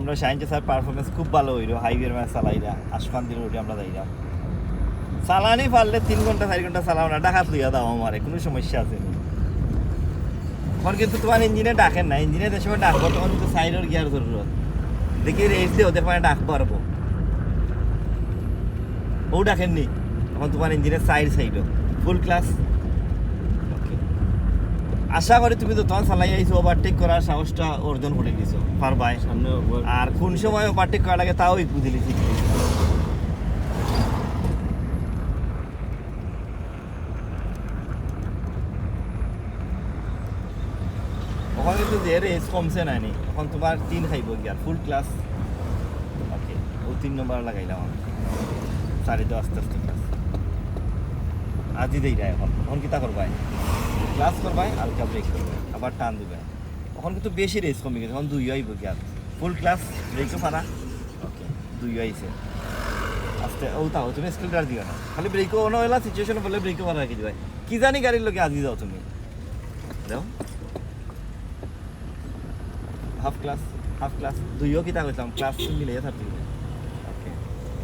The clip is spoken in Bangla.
আমরা শাইনকে স্যার পারফরমেন্স খুব ভালো হইল, হাইওয়ের ম্যাচ চালাইরা আশফান্দির রোডে আমরা যাইলাম, চালানি পারলে 3 ঘন্টা 4 ঘন্টা চালাও না, ডাকাত লইয়া দাও আমারে, কোনো সমস্যা আছে না। এখন কিন্তু তোমার ইঞ্জিনে ডাকেন না, ইঞ্জিনে যে সময় ডাকবো তখন কিন্তু সাইডের গিয়ার জরুরত, দেখি রেস দিয়ে ওদের পারে ডাকবো পারবো, ও ডাকেননি, এখন তোমার ইঞ্জিনের সাইডও ফুল ক্লাস। আশা করি তুমি তো তখন চালাই আইছো, ওভারটেক করার সাহসটা অর্জন করে দিছো পারবাই, আর কোন সময় ওভারটেক করা লাগে তাও বুঝে লিছি। ওখানে কিন্তু যে রেস কমছে না নি, এখন তোমার 3 খাইব গিয়ার ফুল ক্লাস। ওকে, ও 3 নম্বর লাগাইলাম আমি, চারিতে আস্তে আস্তে ক্লাস আজি দেই না। এখন কিতা করবাই, ক্লাস করবাই, হালকা ব্রেক করবে, আবার টান দিবে। এখন কিন্তু বেশি রেস কমে গেছে, এখন 2 আইব গিয়ার ফুল ক্লাস, ব্রেকও পারা। ওকে, 2 আইছে আস্তে, ও তাও তুমি স্কুলটার দিও না, খালি ব্রেকও অন হইলা সিচুয়েশনে বলে ব্রেকও পারা রাখি দিবাই। কি জানি গাড়ির লোকে আজি যাও তুমি যাও হাফ ক্লাস 2ও কিতা কইতাম, ক্লাস মিলিয়ে থাকতে